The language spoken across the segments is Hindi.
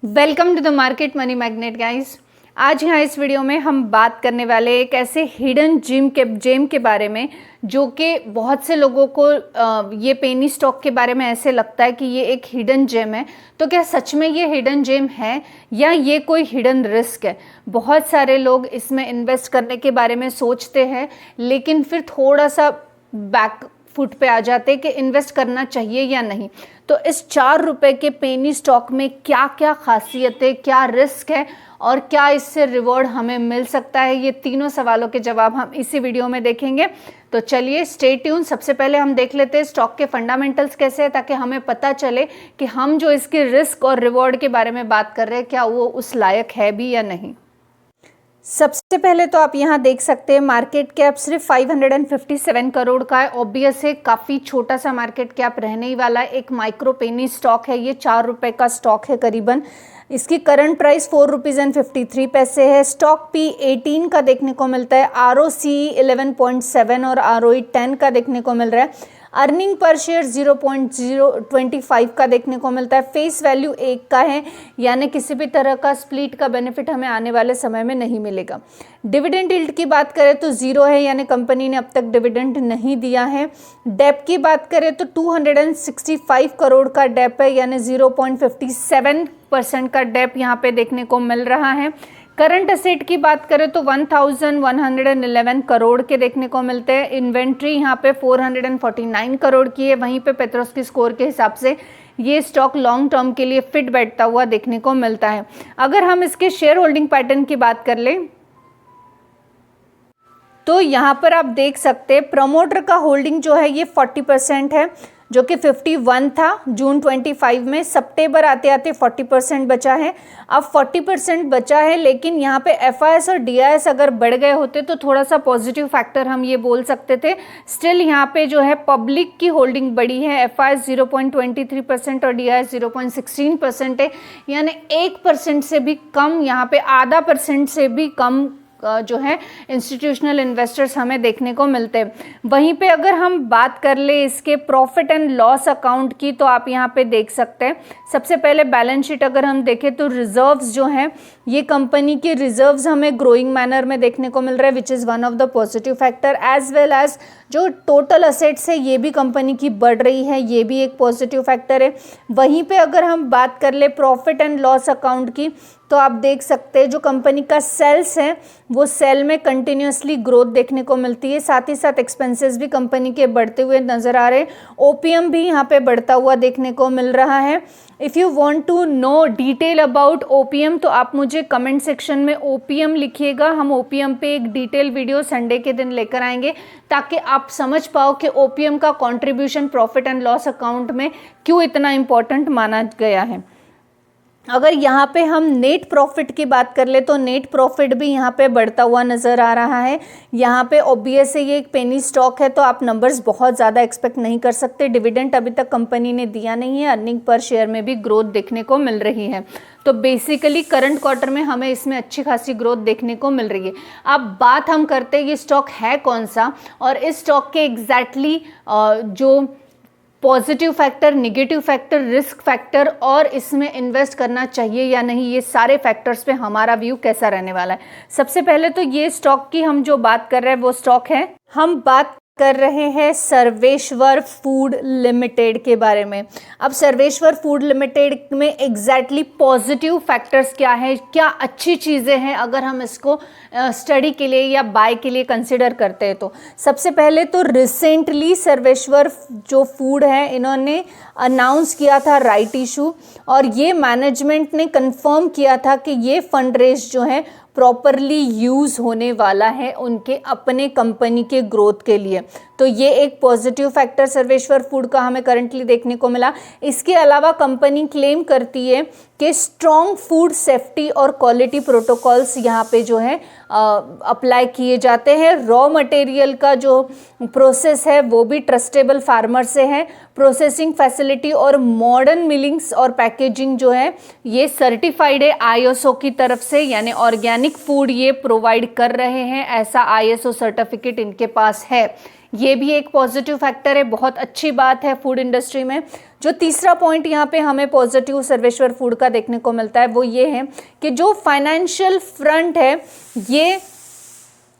Welcome to the Market Money Magnet guys. आज यहाँ इस वीडियो में हम बात करने वाले एक ऐसे हिडन जेम के बारे में जो कि बहुत से लोगों को ये पेनी स्टॉक के बारे में ऐसे लगता है कि ये एक हिडन जेम है। तो क्या सच में ये हिडन जेम है या ये कोई हिडन रिस्क है? बहुत सारे लोग इसमें इन्वेस्ट करने के बारे में सोचते हैं लेकिन फिर थोड़ा सा बैक फुट पे आ जाते कि इन्वेस्ट करना चाहिए या नहीं। तो इस 4 रुपए के पेनी स्टॉक में क्या क्या खासियत है, क्या रिस्क है और क्या इससे रिवॉर्ड हमें मिल सकता है, ये तीनों सवालों के जवाब हम इसी वीडियो में देखेंगे। तो चलिए स्टे ट्यून। सबसे पहले हम देख लेते हैं स्टॉक के फंडामेंटल्स कैसे हैं, ताकि हमें पता चले कि हम जो इसके रिस्क और रिवॉर्ड के बारे में बात कर रहे हैं क्या वो उस लायक है भी या नहीं। सबसे पहले तो आप यहाँ देख सकते हैं मार्केट कैप सिर्फ 557 करोड़ का है। ऑब्वियस है काफ़ी छोटा सा मार्केट कैप रहने ही वाला है। एक माइक्रो पेनी स्टॉक है, ये 4 रुपए का स्टॉक है करीबन। इसकी करंट प्राइस 4 रुपीज़ एंड 53 पैसे है। स्टॉक पी 18 का देखने को मिलता है, ROC 11.7 और ROE 10 का देखने को मिल रहा है। अर्निंग पर शेयर 0.025 का देखने को मिलता है। फेस वैल्यू 1 का है, यानी किसी भी तरह का स्प्लिट का बेनिफिट हमें आने वाले समय में नहीं मिलेगा। डिविडेंड यील्ड की बात करें तो 0 है, यानी कंपनी ने अब तक डिविडेंड नहीं दिया है। डेप की बात करें तो 265 करोड़ का डेप है, यानी 0.57% का डेप यहाँ पे देखने को मिल रहा है। करंट असेट की बात करें तो 1111 करोड़ के देखने को मिलते हैं। इन्वेंट्री यहाँ पे 449 करोड़ की है। वहीं पे पेट्रोस्की स्कोर के हिसाब से ये स्टॉक लॉन्ग टर्म के लिए फिट बैठता हुआ देखने को मिलता है। अगर हम इसके शेयर होल्डिंग पैटर्न की बात कर लें तो यहाँ पर आप देख सकते हैं प्रमोटर का होल्डिंग जो है ये 40% है, जो कि 51 था जून 25 में। सितंबर आते आते 40% बचा है। अब 40% बचा है, लेकिन यहाँ पे FIS और DIS अगर बढ़ गए होते तो थोड़ा सा पॉजिटिव फैक्टर हम ये बोल सकते थे। स्टिल यहाँ पे जो है पब्लिक की होल्डिंग बढ़ी है। FIS 0.23% और DIS 0.16% है, यानी 1% से भी कम, यहाँ पे आधा % से भी कम जो है इंस्टीट्यूशनल इन्वेस्टर्स हमें देखने को मिलते हैं। वहीं पे अगर हम बात कर ले इसके प्रॉफिट एंड लॉस अकाउंट की तो आप यहाँ पे देख सकते हैं। सबसे पहले बैलेंस शीट अगर हम देखें तो रिजर्व्स जो हैं, ये कंपनी के रिजर्व्स हमें ग्रोइंग मैनर में देखने को मिल रहा है, which is one of the positive factor. As well as जो टोटल असेट्स है ये भी कंपनी की बढ़ रही है, ये भी एक पॉजिटिव फैक्टर है। वहीं पे अगर हम बात कर ले प्रॉफिट एंड लॉस अकाउंट की तो आप देख सकते हैं जो कंपनी का सेल्स है वो सेल में कंटिन्यूसली ग्रोथ देखने को मिलती है। साथ ही साथ एक्सपेंसेस भी कंपनी के बढ़ते हुए नज़र आ रहे हैं। OPM भी यहाँ पे बढ़ता हुआ देखने को मिल रहा है। If you want to know detail about OPM तो आप मुझे कमेंट सेक्शन में OPM लिखिएगा। हम OPM पे एक डिटेल वीडियो संडे के दिन लेकर आएंगे, ताकि आप समझ पाओ कि OPM का contribution profit and loss account में क्यों इतना इम्पोर्टेंट माना गया है। अगर यहाँ पे हम नेट प्रॉफिट की बात कर ले तो नेट प्रॉफिट भी यहाँ पे बढ़ता हुआ नज़र आ रहा है। यहाँ पे ऑब्वियस है ये एक पेनी स्टॉक है, तो आप नंबर्स बहुत ज़्यादा एक्सपेक्ट नहीं कर सकते। डिविडेंड अभी तक कंपनी ने दिया नहीं है। अर्निंग पर शेयर में भी ग्रोथ देखने को मिल रही है। तो बेसिकली करंट क्वार्टर में हमें इसमें अच्छी खासी ग्रोथ देखने को मिल रही है। अब बात हम करते हैं ये स्टॉक है कौन सा और इस स्टॉक के एग्जैक्टली जो positive factor, negative factor, risk factor और इसमें इन्वेस्ट करना चाहिए या नहीं, ये सारे फैक्टर्स पे हमारा व्यू कैसा रहने वाला है। सबसे पहले तो ये स्टॉक की हम जो बात कर रहे हैं वो स्टॉक है, हम बात कर रहे हैं सर्वेश्वर फूड लिमिटेड के बारे में। अब सर्वेश्वर फूड लिमिटेड में एग्जैक्टली पॉजिटिव फैक्टर्स क्या है, क्या अच्छी चीज़ें हैं अगर हम इसको स्टडी के लिए या बाय के लिए कंसिडर करते हैं। तो सबसे पहले तो रिसेंटली सर्वेश्वर जो फूड है इन्होंने अनाउंस किया था राइट इशू, और ये मैनेजमेंट ने कंफर्म किया था कि ये फंड रेज जो है प्रॉपरली यूज़ होने वाला है उनके अपने कंपनी के ग्रोथ के लिए। तो ये एक पॉजिटिव फैक्टर सर्वेश्वर फूड का हमें करंटली देखने को मिला। इसके अलावा कंपनी क्लेम करती है कि स्ट्रॉन्ग फूड सेफ्टी और क्वालिटी प्रोटोकॉल्स यहाँ पे जो है अप्लाई किए जाते हैं। रॉ मटेरियल का जो प्रोसेस है वो भी ट्रस्टेबल फार्मर से है। प्रोसेसिंग फैसिलिटी और मॉडर्न मिलिंग्स और पैकेजिंग जो है ये सर्टिफाइड है ISO की तरफ से, यानी ऑर्गेनिक फूड ये प्रोवाइड कर रहे हैं, ऐसा ISO सर्टिफिकेट इनके पास है। ये भी एक पॉजिटिव फैक्टर है, बहुत अच्छी बात है फूड इंडस्ट्री में। जो तीसरा पॉइंट यहाँ पे हमें पॉजिटिव सर्वेश्वर फूड का देखने को मिलता है वो ये है कि जो फाइनेंशियल फ्रंट है, ये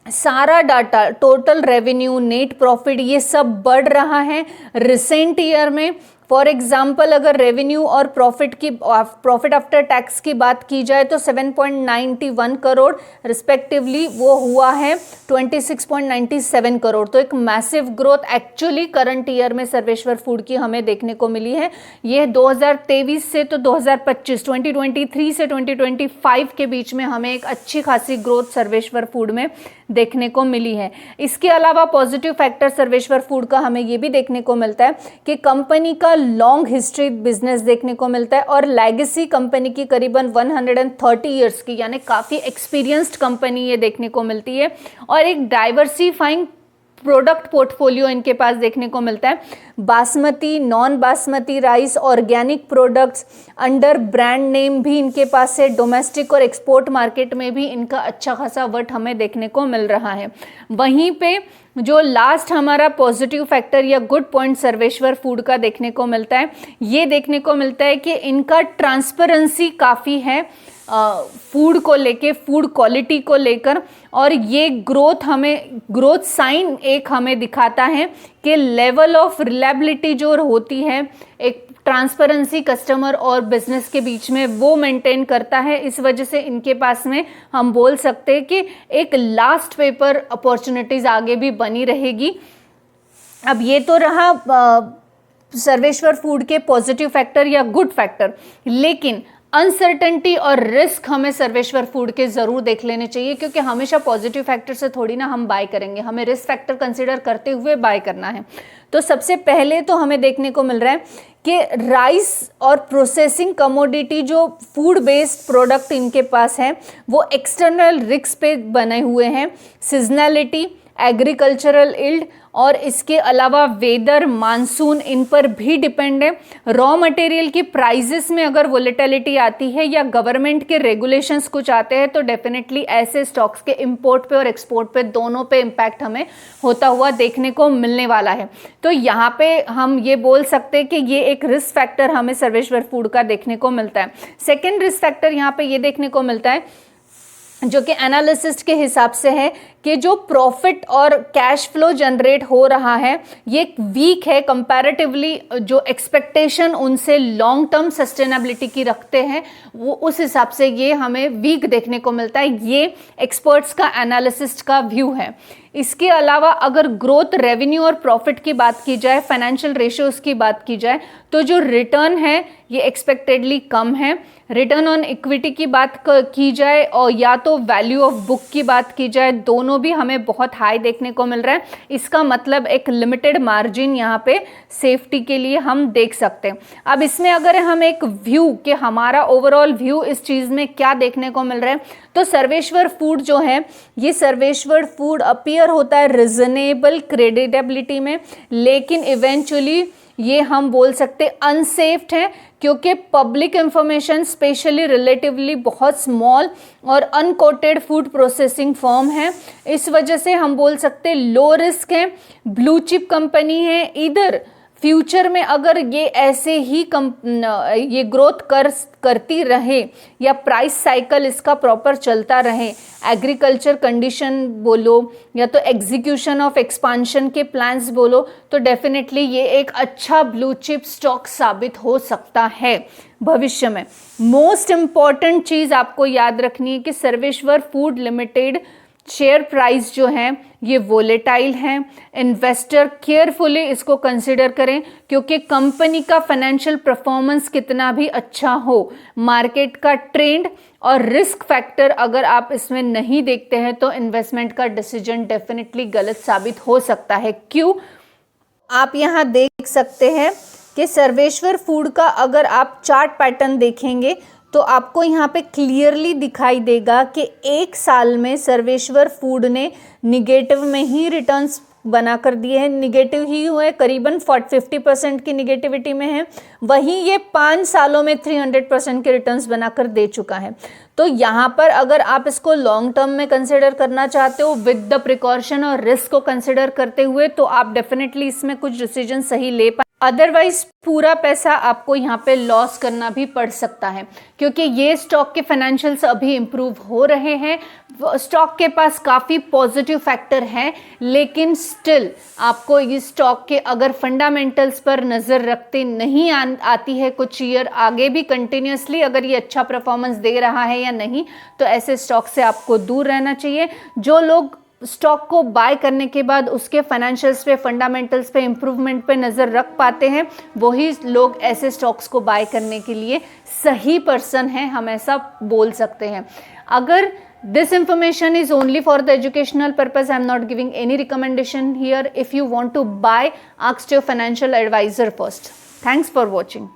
सारा data, total revenue, net profit, ये सब बढ़ रहा है रिसेंट ईयर में। फॉर एग्जाम्पल अगर रेवेन्यू और प्रॉफिट आफ्टर टैक्स की बात की जाए तो 7.91 करोड़ रिस्पेक्टिवली वो हुआ है 26.97 करोड़। तो एक massive growth actually current year में सर्वेश्वर फूड की हमें देखने को मिली है। ये 2023 से तो 2023 से 2025 के बीच में हमें एक अच्छी खासी ग्रोथ सर्वेश्वर फूड में देखने को मिली है। इसके अलावा पॉजिटिव फैक्टर सर्वेश्वर फूड का हमें ये भी देखने को मिलता है कि कंपनी का लॉन्ग हिस्ट्री बिजनेस देखने को मिलता है और लेगेसी कंपनी की करीबन 130 इयर्स की, यानी काफ़ी एक्सपीरियंस्ड कंपनी ये देखने को मिलती है। और एक डाइवर्सिफाइंग प्रोडक्ट पोर्टफोलियो इनके पास देखने को मिलता है। Basmati, non basmati rice, organic products, under brand name भी इनके पास है। डोमेस्टिक और एक्सपोर्ट मार्केट में भी इनका अच्छा खासा वट हमें देखने को मिल रहा है। वहीं पे जो लास्ट हमारा पॉजिटिव फैक्टर या गुड पॉइंट सर्वेश्वर फूड का देखने को मिलता है, ये देखने को मिलता है कि इनका ट्रांसपेरेंसी काफ़ी है फूड को लेके, फूड क्वालिटी को लेकर। और ये ग्रोथ साइन एक हमें दिखाता है कि लेवल ऑफ रिलायबिलिटी जो होती है, एक ट्रांसपेरेंसी कस्टमर और बिजनेस के बीच में, वो मेंटेन करता है। इस वजह से इनके पास में हम बोल सकते हैं कि एक लास्ट पेपर अपॉर्चुनिटीज आगे भी बनी रहेगी। अब ये तो रहा सर्वेश्वर फूड के पॉजिटिव फैक्टर या गुड फैक्टर, लेकिन अनसर्टेनिटी और रिस्क हमें सर्वेश्वर फूड के ज़रूर देख लेने चाहिए, क्योंकि हमेशा पॉजिटिव फैक्टर से थोड़ी ना हम बाय करेंगे, हमें रिस्क फैक्टर कंसीडर करते हुए बाय करना है। तो सबसे पहले तो हमें देखने को मिल रहा है कि राइस और प्रोसेसिंग कमोडिटी जो फूड बेस्ड प्रोडक्ट इनके पास है वो एक्सटर्नल रिस्क पे बने हुए हैं। सीजनैलिटी, एग्रीकल्चरल इल्ड और इसके अलावा वेदर, मानसून, इन पर भी डिपेंड है। रॉ मटेरियल की प्राइजेस में अगर वोलेटिलिटी आती है या गवर्नमेंट के रेगुलेशंस कुछ आते हैं तो डेफिनेटली ऐसे स्टॉक्स के इंपोर्ट पे और एक्सपोर्ट पे दोनों पे इम्पैक्ट हमें होता हुआ देखने को मिलने वाला है। तो यहाँ पे हम ये बोल सकते हैं कि ये एक रिस्क फैक्टर हमें सर्वेश्वर फूड का देखने को मिलता है। सेकेंड रिस्क फैक्टर यहाँ पे ये देखने को मिलता है जो कि एनालिसिस्ट के हिसाब से है कि जो प्रॉफिट और कैश फ्लो जनरेट हो रहा है ये वीक है कंपैरेटिवली। जो एक्सपेक्टेशन उनसे लॉन्ग टर्म सस्टेनेबिलिटी की रखते हैं वो उस हिसाब से ये हमें वीक देखने को मिलता है। ये एक्सपर्ट्स का, एनालिसिस्ट का व्यू है। इसके अलावा अगर ग्रोथ, रेवेन्यू और प्रॉफिट की बात की जाए, फाइनेंशियल रेशियोज की बात की जाए, तो जो रिटर्न है ये एक्सपेक्टेडली कम है। रिटर्न ऑन इक्विटी की बात की जाए और या तो वैल्यू ऑफ बुक की बात की जाए, दोनों भी हमें बहुत हाई देखने को मिल रहा है। इसका मतलब एक लिमिटेड मार्जिन यहाँ पे सेफ्टी के लिए हम देख सकते हैं। अब इसमें अगर हम एक व्यू कि हमारा ओवरऑल व्यू इस चीज़ में क्या देखने को मिल रहा है, तो सर्वेश्वर फूड जो है ये सर्वेश्वर फूड अपीयर होता है रिजनेबल क्रेडिटेबिलिटी में, लेकिन इवेंचुअली ये हम बोल सकते अनसेफ्ड है, क्योंकि पब्लिक इंफॉर्मेशन स्पेशली रिलेटिवली बहुत स्मॉल और अनकोटेड फूड प्रोसेसिंग फर्म है। इस वजह से हम बोल सकते लो रिस्क है, ब्लू चिप कंपनी है। इधर फ्यूचर में अगर ये ऐसे ही ये ग्रोथ करती रहे या प्राइस साइकिल इसका प्रॉपर चलता रहे, एग्रीकल्चर कंडीशन बोलो या तो एग्जीक्यूशन ऑफ एक्सपांशन के प्लान्स बोलो, तो डेफिनेटली ये एक अच्छा ब्लू चिप स्टॉक साबित हो सकता है भविष्य में। मोस्ट इम्पॉर्टेंट चीज़ आपको याद रखनी है कि Sarveshwar food limited share price जो है ये वोलेटाइल है। इन्वेस्टर केयरफुली इसको कंसिडर करें, क्योंकि कंपनी का फाइनेंशियल परफॉर्मेंस कितना भी अच्छा हो, मार्केट का ट्रेंड और रिस्क फैक्टर अगर आप इसमें नहीं देखते हैं तो इन्वेस्टमेंट का डिसीजन डेफिनेटली गलत साबित हो सकता है। क्यों? आप यहाँ देख सकते हैं कि सर्वेश्वर फूड का अगर आप चार्ट पैटर्न देखेंगे तो आपको यहाँ पे क्लियरली दिखाई देगा कि एक साल में सर्वेश्वर फूड ने निगेटिव में ही रिटर्न्स बनाकर दिए हैं, निगेटिव ही हुए, करीबन 50% की निगेटिविटी में है। वहीं ये 5 सालों में 300% के रिटर्न्स बनाकर दे चुका है। तो यहाँ पर अगर आप इसको लॉन्ग टर्म में कंसिडर करना चाहते हो विद द प्रिकॉशन और रिस्क को कंसिडर करते हुए, तो आप डेफिनेटली इसमें कुछ डिसीजन सही ले पाए। अदरवाइज पूरा पैसा आपको यहाँ पे लॉस करना भी पड़ सकता है, क्योंकि ये स्टॉक के फाइनेंशियल्स अभी इम्प्रूव हो रहे हैं, स्टॉक के पास काफ़ी पॉजिटिव फैक्टर हैं, लेकिन स्टिल आपको इस स्टॉक के अगर फंडामेंटल्स पर नज़र रखते नहीं आती है कुछ ईयर आगे भी कंटिन्यूसली अगर ये अच्छा परफॉर्मेंस दे रहा है या नहीं, तो ऐसे स्टॉक से आपको दूर रहना चाहिए। जो लोग स्टॉक को बाय करने के बाद उसके फाइनेंशियल्स पे, फंडामेंटल्स पे, इम्प्रूवमेंट पे नज़र रख पाते हैं, वही लोग ऐसे स्टॉक्स को बाय करने के लिए सही पर्सन हैं, हम ऐसा बोल सकते हैं। अगर this information is only for the educational purpose, I am not giving any recommendation here. If you want to buy, ask your financial advisor first. Thanks for watching.